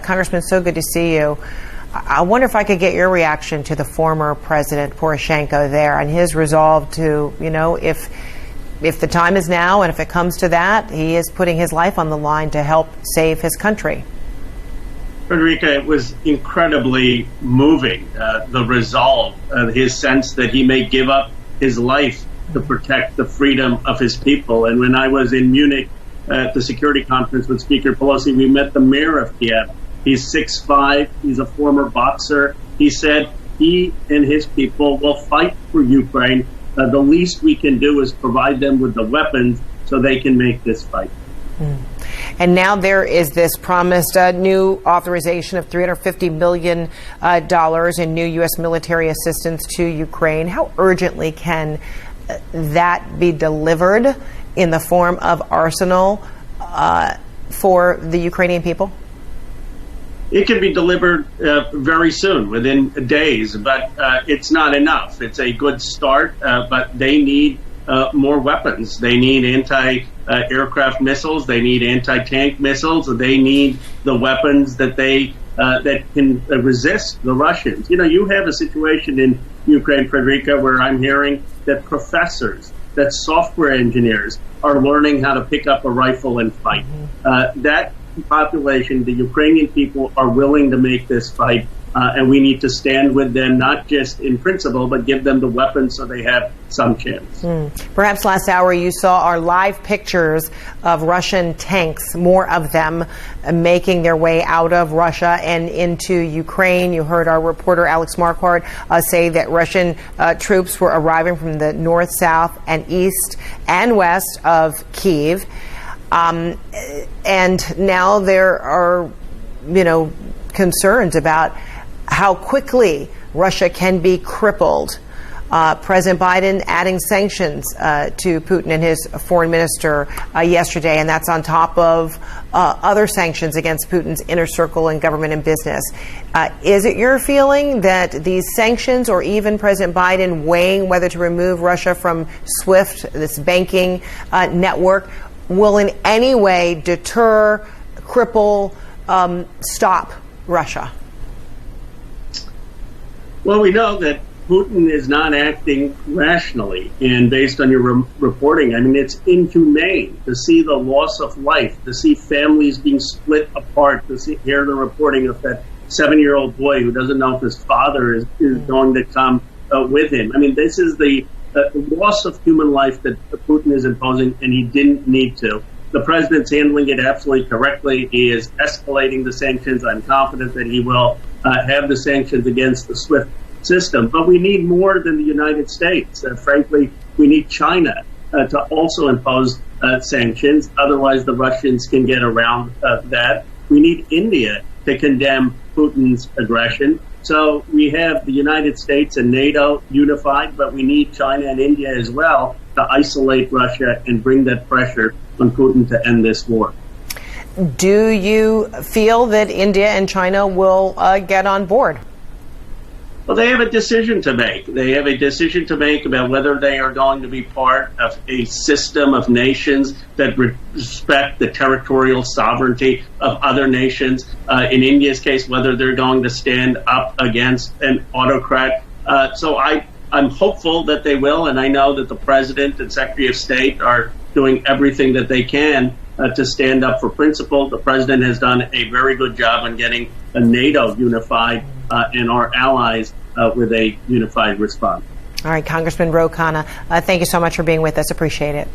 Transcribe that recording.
Congressman, so good to see you. I wonder if I could get your reaction to the former President Poroshenko there and his resolve to, if the time is now and if it comes to that, he is putting his life on the line to help save his country. Fredricka, it was incredibly moving, the resolve, his sense that he may give up his life to protect the freedom of his people. And when I was in Munich at the security conference with Speaker Pelosi, we met the mayor of Kiev. He's 6'5", he's a former boxer. He said he and his people will fight for Ukraine. The least we can do is provide them with the weapons so they can make this fight. And now there is this promised new authorization of $350 million in new U.S. military assistance to Ukraine. How urgently can that be delivered in the form of arsenal for the Ukrainian people? It can be delivered very soon, within days, but it's not enough. It's a good start, but they need more weapons. They need anti-aircraft missiles. They need anti-tank missiles. They need the weapons that that can resist the Russians. You have a situation in Ukraine, Fredricka, where I'm hearing that professors, that software engineers are learning how to pick up a rifle and fight. That population, the Ukrainian people, are willing to make this fight, and we need to stand with them, not just in principle, but give them the weapons so they have some chance. Perhaps last hour you saw our live pictures of Russian tanks, more of them making their way out of Russia and into Ukraine. You heard our reporter Alex Marquardt say that Russian troops were arriving from the north, south, and east and west of Kyiv. And now there are, concerns about how quickly Russia can be crippled. President Biden adding sanctions to Putin and his foreign minister yesterday, and that's on top of other sanctions against Putin's inner circle in government and business. Is it your feeling that these sanctions, or even President Biden weighing whether to remove Russia from SWIFT, this banking network, will in any way deter, cripple, stop Russia? Well, we know that Putin is not acting rationally, and based on your reporting, it's inhumane to see the loss of life, to see families being split apart, to hear the reporting of that 7-year-old boy who doesn't know if his father is going to come with him. This is the loss of human life that Putin is imposing, and he didn't need to. The president's handling it absolutely correctly. He is escalating the sanctions. I'm confident that he will have the sanctions against the SWIFT system. But we need more than the United States. Frankly, we need China to also impose sanctions. Otherwise, the Russians can get around that. We need India to condemn Putin's aggression. So we have the United States and NATO unified, but we need China and India as well to isolate Russia and bring that pressure on Putin to end this war. Do you feel that India and China will get on board? Well, they have a decision to make. They have a decision to make about whether they are going to be part of a system of nations that respect the territorial sovereignty of other nations. In India's case, whether they're going to stand up against an autocrat. So I'm hopeful that they will, and I know that the President and Secretary of State are doing everything that they can to stand up for principle. The President has done a very good job on getting NATO unified and our allies with a unified response. All right, Congressman Khanna, thank you so much for being with us. Appreciate it.